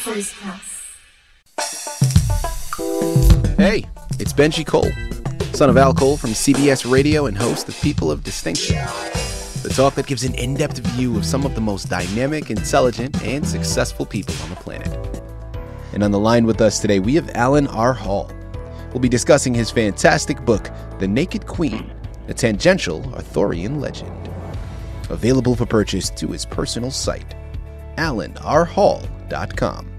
Authors Press. Hey, it's Benji Cole, son of Al Cole from CBS Radio and host of People of Distinction, the talk that gives an in-depth view of some of the most dynamic, intelligent, and successful people on the planet. And on the line with us today, we have Alan R. Hall. We'll be discussing his fantastic book, The Naked Queen, a tangential Arthurian legend. Available for purchase to his personal site, alanrhall.com.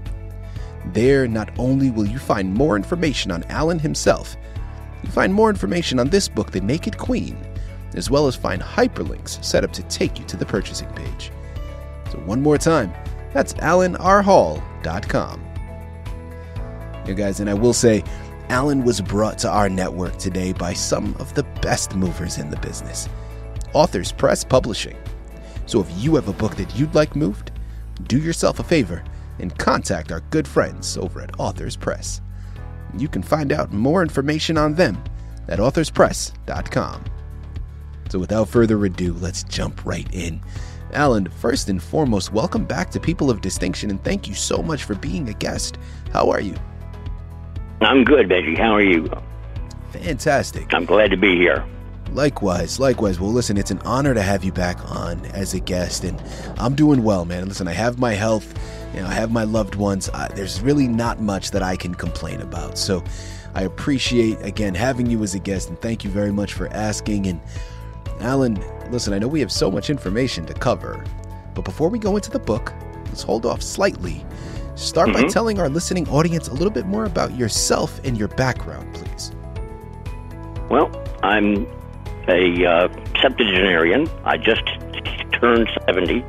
There, not only will you find more information on Alan himself, you'll find more information on this book, The Naked Queen, as well as find hyperlinks set up to take you to the purchasing page. So one more time, that's alanrhall.com. You guys, and I will say, Alan was brought to our network today by some of the best movers in the business, Authors Press Publishing. So if you have a book that you'd like moved, do yourself a favor and contact our good friends over at Authors Press. You can find out more information on them at authorspress.com. So without further ado, let's jump right in. Alan, first and foremost, welcome back to People of Distinction, and thank you so much for being a guest. How are you? I'm good, Benji. How are you? Fantastic. I'm glad to be here. Likewise. Well, listen, it's an honor to have you back on as a guest, and I'm doing well, man. Listen, I have my health, I have my loved ones. There's really not much that I can complain about. So I appreciate, again, having you as a guest, and thank you very much for asking. And Alan, listen, I know we have so much information to cover, but before we go into the book, let's hold off slightly. Start by telling our listening audience a little bit more about yourself and your background, please. Well, I'm a septuagenarian. I just turned 70.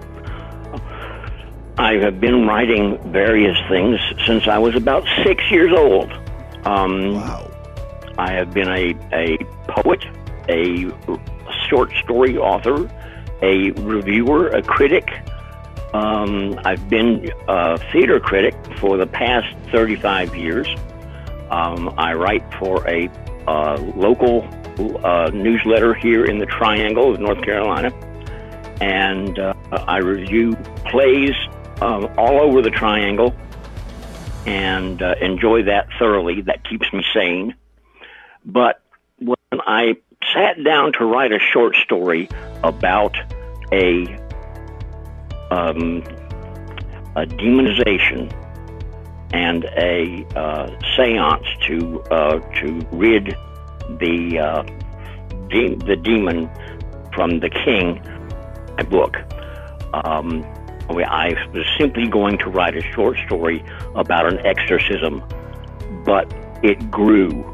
I have been writing various things since I was about 6 years old. Wow. I have been a poet, a short story author, a reviewer, a critic. I've been a theater critic for the past 35 years. I write for a local newsletter here in the Triangle of North Carolina, and I review plays all over the Triangle, and enjoy that thoroughly. That keeps me sane. But when I sat down to write a short story about a demonization and a seance to rid the demon from the king, my book. I was simply going to write a short story about an exorcism, but it grew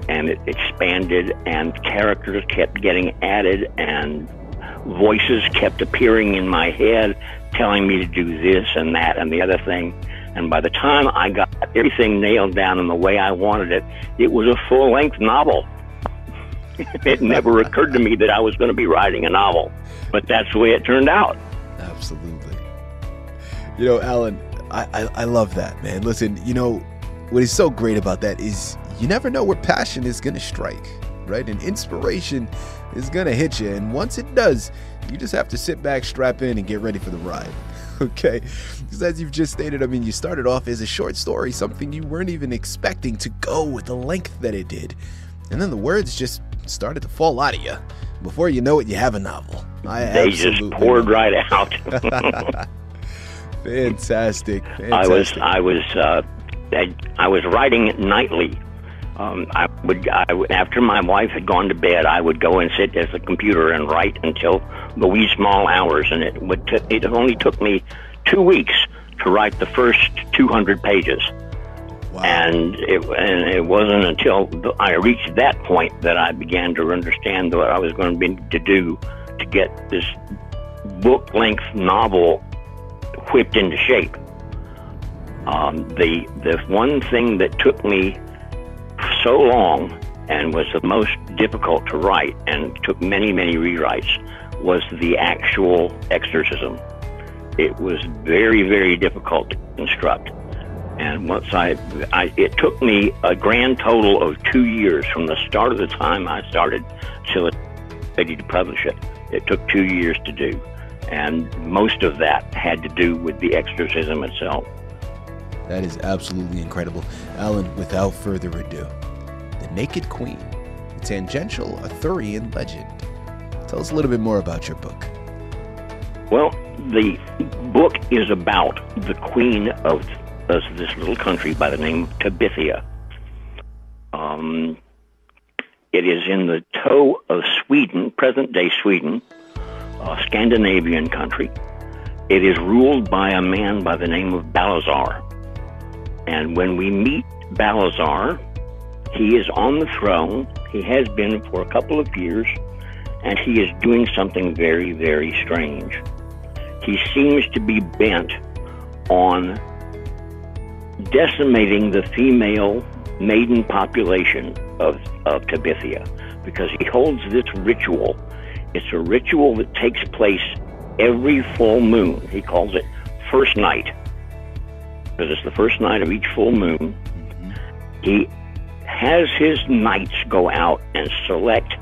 and it expanded, and characters kept getting added, and voices kept appearing in my head telling me to do this and that and the other thing. And by the time I got everything nailed down in the way I wanted it, it was a full-length novel. It never occurred to me that I was going to be writing a novel, but that's the way it turned out. Absolutely. Alan, I love that, man. Listen, what is so great about that is you never know where passion is going to strike, right? And inspiration is going to hit you. And once it does, you just have to sit back, strap in, and get ready for the ride. Okay? Because as you've just stated, you started off as a short story, something you weren't even expecting to go with the length that it did. And then the words just started to fall out of you. Before you know it, you have a novel. They just poured right out. Fantastic. I was writing nitely. I would after my wife had gone to bed, I would go and sit at the computer and write until the wee small hours, and it only took me 2 weeks to write the first 200 pages. Wow. And it wasn't until I reached that point that I began to understand what I was going to do to get this book-length novel whipped into shape. The one thing that took me so long and was the most difficult to write and took many, many rewrites was the actual exorcism. It was very, very difficult to construct. And once it took me a grand total of 2 years from the start of the time I started till it was ready to publish it. It took 2 years to do. And most of that had to do with the exorcism itself. That is absolutely incredible. Alan, without further ado, The Naked Queen, a tangential Arthurian legend. Tell us a little bit more about your book. Well, the book is about the queen of this little country by the name of Tabithia. It is in the toe of Sweden, present-day Sweden, a Scandinavian country. It is ruled by a man by the name of Balazar. And when we meet Balazar, he is on the throne. He has been for a couple of years, and he is doing something very, very strange. He seems to be bent on decimating the female maiden population of Tabithia, because he holds this ritual. It's a ritual that takes place every full moon. He calls it first night, because it's the first night of each full moon. He has his knights go out and select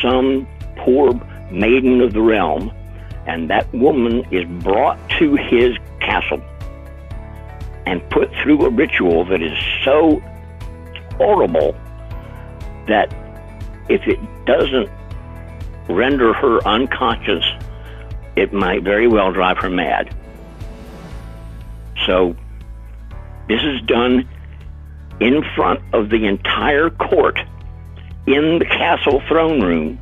some poor maiden of the realm, and that woman is brought to his castle and put through a ritual that is so horrible that if it doesn't render her unconscious, it might very well drive her mad. So this is done in front of the entire court in the castle throne room,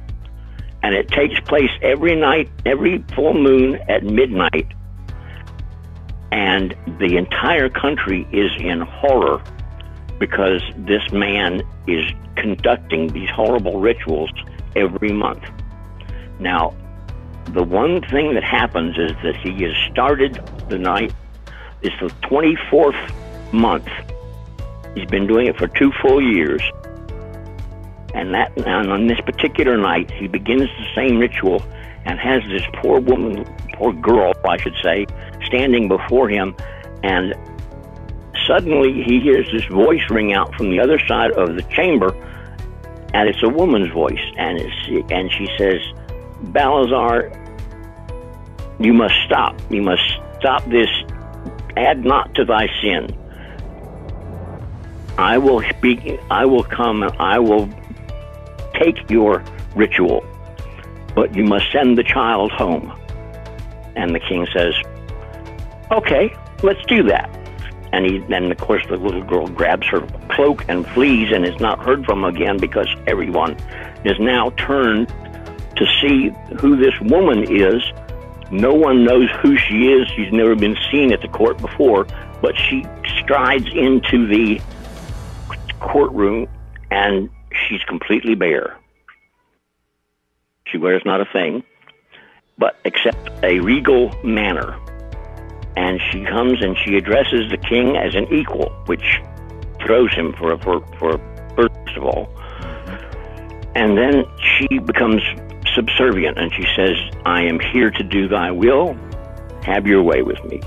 and it takes place every night, every full moon at midnight, and the entire country is in horror because this man is conducting these horrible rituals every month. Now, the one thing that happens is that he has started the night, it's the 24th month. He's been doing it for 2 full years. And on this particular night, he begins the same ritual and has this poor woman, poor girl, I should say, standing before him. And suddenly he hears this voice ring out from the other side of the chamber, and it's a woman's voice. And she says, Balazar, you must stop. You must stop this. Add not to thy sin. I will speak, I will come, and I will take your ritual, but you must send the child home. And the king says, okay, let's do that. And then, of course, the little girl grabs her cloak and flees and is not heard from again, because everyone is now turned to see who this woman is. No one knows who she is. She's never been seen at the court before, but she strides into the courtroom and she's completely bare. She wears not a thing, but except a regal manner. And she comes and she addresses the king as an equal, which throws him for first of all. And then she becomes subservient and she says, I am here to do thy will. Have your way with me.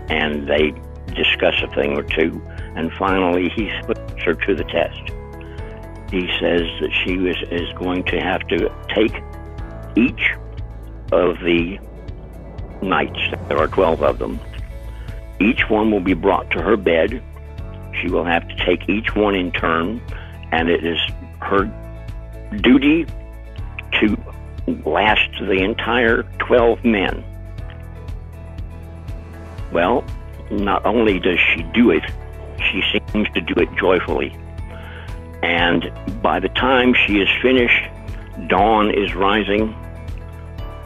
And they discuss a thing or two, and finally he puts her to the test. He says that she is going to have to take each of the knights. There are 12 of them. Each one will be brought to her bed. She will have to take each one in turn, and it is her duty to last the entire 12 men. Well, not only does she do it, she seems to do it joyfully. And by the time she is finished, dawn is rising.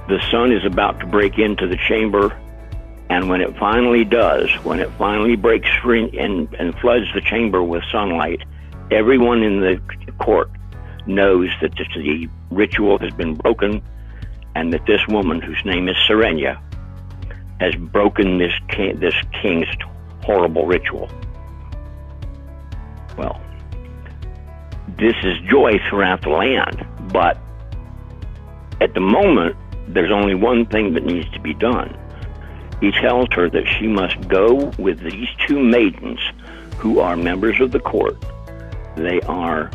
The sun is about to break into the chamber. And when it finally does, when it finally breaks free and floods the chamber with sunlight, everyone in the court knows that the ritual has been broken, and that this woman, whose name is Serenia, has broken this king's horrible ritual. Well, this is joy throughout the land, but at the moment, there's only one thing that needs to be done. He tells her that she must go with these 2 maidens who are members of the court. They are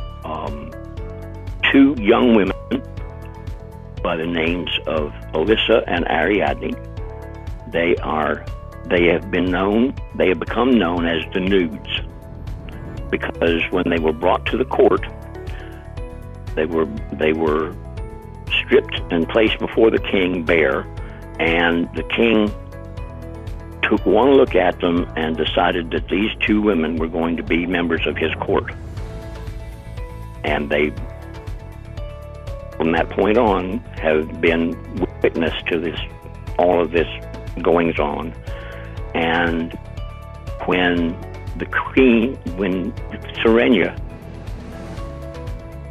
2 young women by the names of Augusta and Ariadne. They are they have become known as the nudes, because when they were brought to the court, they were stripped and placed before the king bare, and the king took one look at them and decided that these two women were going to be members of his court. And they, from that point on, have been witness to all of this goings on. And when Serenia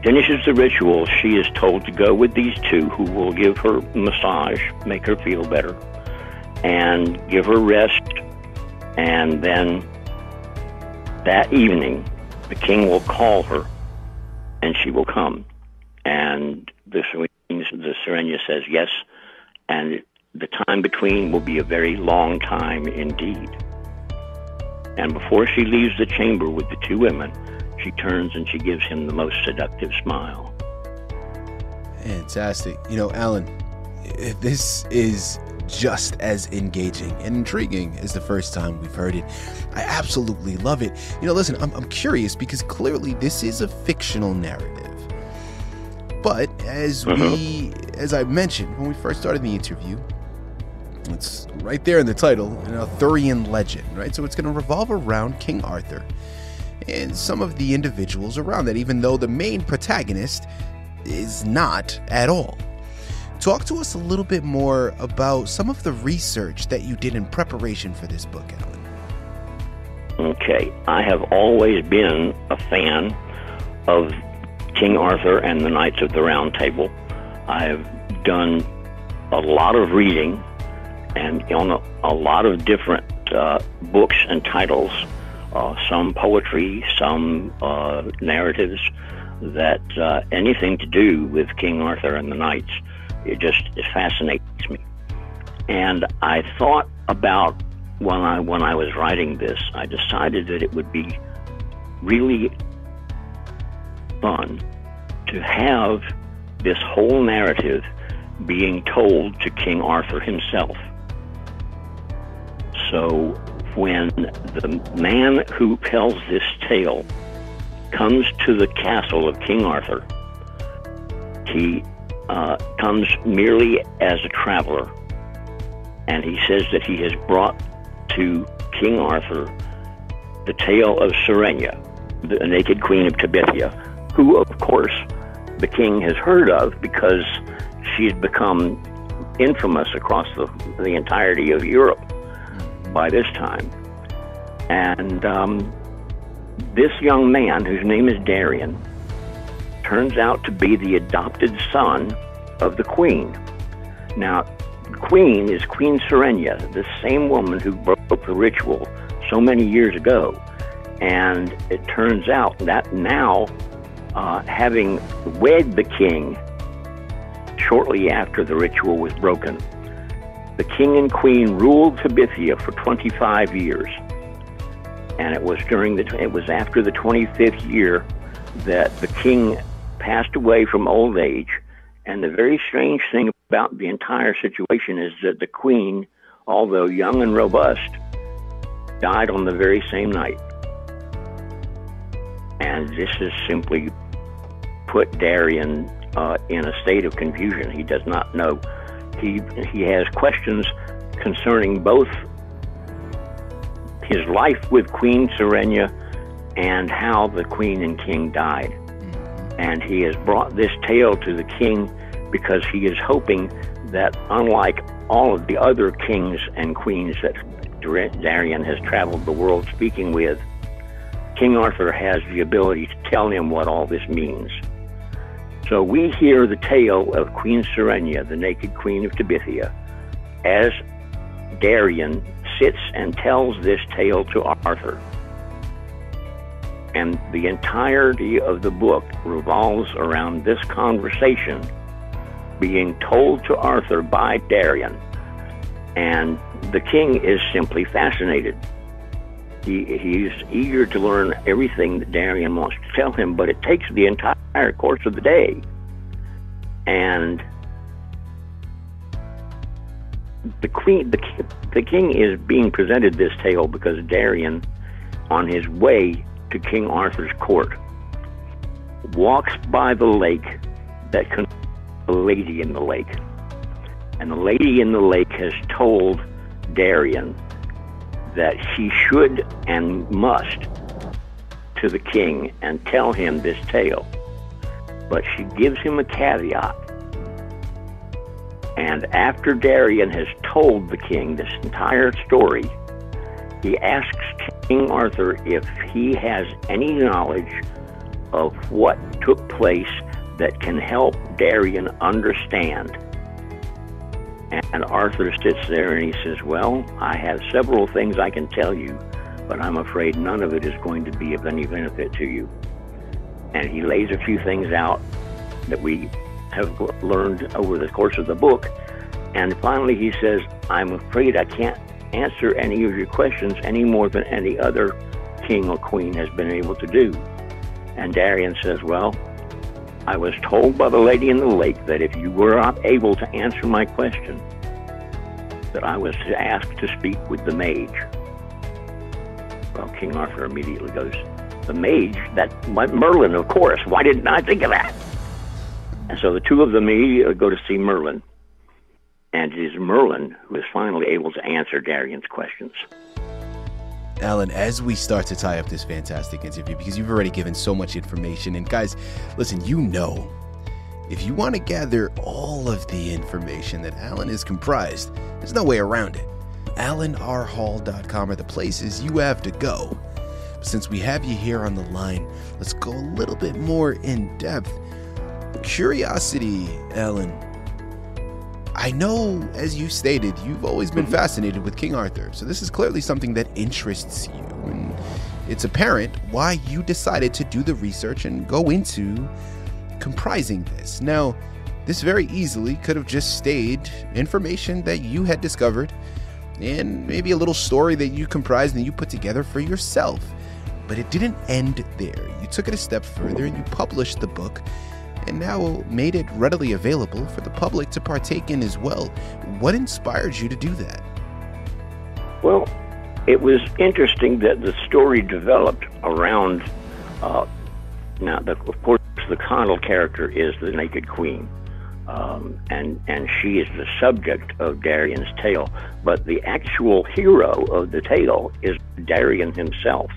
finishes the ritual, she is told to go with these two who will give her a massage, make her feel better, and give her rest. And then that evening, the king will call her, and she will come. And the Serenia says yes, and the time between will be a very long time indeed. And before she leaves the chamber with the two women, she turns and she gives him the most seductive smile. Fantastic. You know, Alan, this is just as engaging and intriguing as the first time we've heard it. I absolutely love it. You know, listen, I'm curious because clearly this is a fictional narrative. But as I mentioned when we first started the interview, it's right there in the title, an Arthurian legend, right? So it's going to revolve around King Arthur and some of the individuals around that, even though the main protagonist is not at all. Talk to us a little bit more about some of the research that you did in preparation for this book, Alan. Okay, I have always been a fan of King Arthur and the Knights of the Round Table. I've done a lot of reading and on a lot of different books and titles, some poetry, some narratives, that anything to do with King Arthur and the Knights, it fascinates me. And I thought about, when I was writing this, I decided that it would be really fun to have this whole narrative being told to King Arthur himself. So when the man who tells this tale comes to the castle of King Arthur, he comes merely as a traveler, and he says that he has brought to King Arthur the tale of Serenia, the naked queen of Tebithia, who, of course, the king has heard of because she's become infamous across the entirety of Europe by this time. And this young man, whose name is Darian, turns out to be the adopted son of the queen. Now, the queen is Queen Serenia, the same woman who broke the ritual so many years ago. And it turns out that now, having wed the king shortly after the ritual was broken, the king and queen ruled Tebithia for 25 years. And it was after the 25th year that the king passed away from old age. And the very strange thing about the entire situation is that the queen, although young and robust, died on the very same night. And this has simply put Darian in a state of confusion. He does not know. He has questions concerning both his life with Queen Serenia and how the queen and king died. And he has brought this tale to the king because he is hoping that, unlike all of the other kings and queens that Darian has traveled the world speaking with, King Arthur has the ability to tell him what all this means. So we hear the tale of Queen Serenia, the naked queen of Tebithia, as Darian sits and tells this tale to Arthur. And the entirety of the book revolves around this conversation being told to Arthur by Darian. And the king is simply fascinated. He's eager to learn everything that Darian wants to tell him, but it takes the entire course of the day. And the king is being presented this tale because Darian, on his way to King Arthur's court, walks by the lake that contains a lady in the lake. And the lady in the lake has told Darian that he should and must to the king and tell him this tale. But she gives him a caveat. And after Darian has told the king this entire story, he asks King Arthur if he has any knowledge of what took place that can help Darian understand. And Arthur sits there and he says, well, I have several things I can tell you, but I'm afraid none of it is going to be of any benefit to you. And he lays a few things out that we have learned over the course of the book. And finally he says, I'm afraid I can't answer any of your questions any more than any other king or queen has been able to do. And Darian says, well, I was told by the lady in the lake that if you were not able to answer my question, that I was to ask to speak with the mage. Well, King Arthur immediately goes, the mage? That Merlin, of course. Why didn't I think of that? And so the two of them go to see Merlin. And it is Merlin who is finally able to answer Darian's questions. Alan, as we start to tie up this fantastic interview, because you've already given so much information, and guys, listen, if you want to gather all of the information that Alan is comprised, there's no way around it. AlanRHall.com are the places you have to go. But since we have you here on the line, let's go a little bit more in depth. Curiosity, Alan. I know, as you stated, you've always been fascinated with King Arthur, so this is clearly something that interests you, and it's apparent why you decided to do the research and go into comprising this. Now, this very easily could have just stayed information that you had discovered and maybe a little story that you comprised and you put together for yourself, but it didn't end there. You took it a step further and you published the book, and now made it readily available for the public to partake in as well. What inspired you to do that? Well, it was interesting that the story developed around, of course, the Connell character is the Naked Queen, and she is the subject of Darian's tale, but the actual hero of the tale is Darian himself.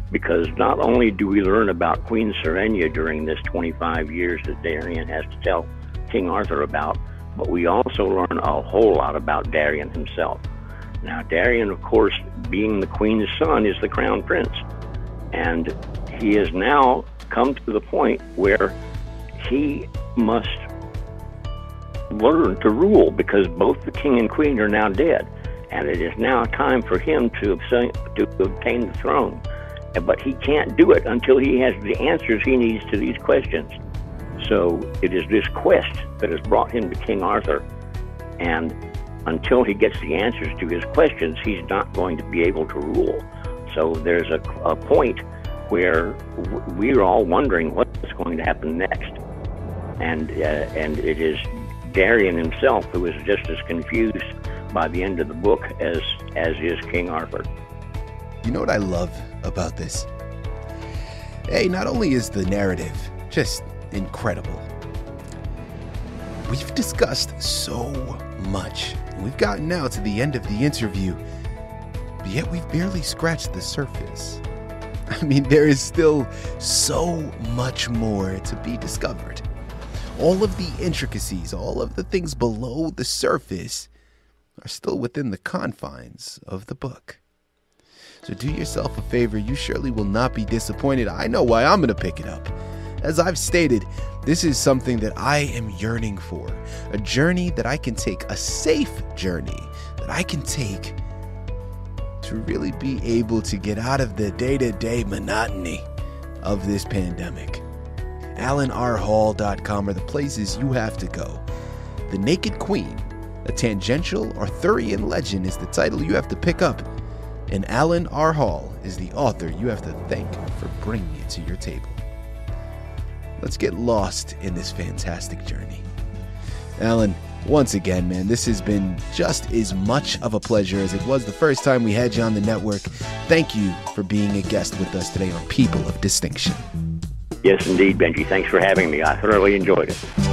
Because not only do we learn about Queen Serenia during this 25 years that Darian has to tell King Arthur about, but we also learn a whole lot about Darian himself. Now, Darian, of course, being the Queen's son, is the crown prince. And he has now come to the point where he must learn to rule because both the king and queen are now dead. And it is now time for him to obtain the throne. But he can't do it until he has the answers he needs to these questions. So it is this quest that has brought him to King Arthur. And until he gets the answers to his questions, he's not going to be able to rule. So there's a point where we're all wondering what's going to happen next. And it is Darian himself who is just as confused by the end of the book as is King Arthur. You know what I love about this? Hey, not only is the narrative just incredible, we've discussed so much. We've gotten now to the end of the interview, but yet we've barely scratched the surface. I mean, there is still so much more to be discovered. All of the intricacies, all of the things below the surface are still within the confines of the book. So do yourself a favor, you surely will not be disappointed. I know why I'm going to pick it up. As I've stated, this is something that I am yearning for. A journey that I can take, a safe journey that I can take to really be able to get out of the day-to-day monotony of this pandemic. AlanRHall.com are the places you have to go. The Naked Queen, a tangential Arthurian legend, is the title you have to pick up. And Alan R. Hall is the author you have to thank for bringing it to your table. Let's get lost in this fantastic journey. Alan, Once again, man, this has been just as much of a pleasure as it was the first time we had you on the network. Thank you for being a guest with us today on People of Distinction. Yes, indeed, Benji. Thanks for having me. I thoroughly enjoyed it.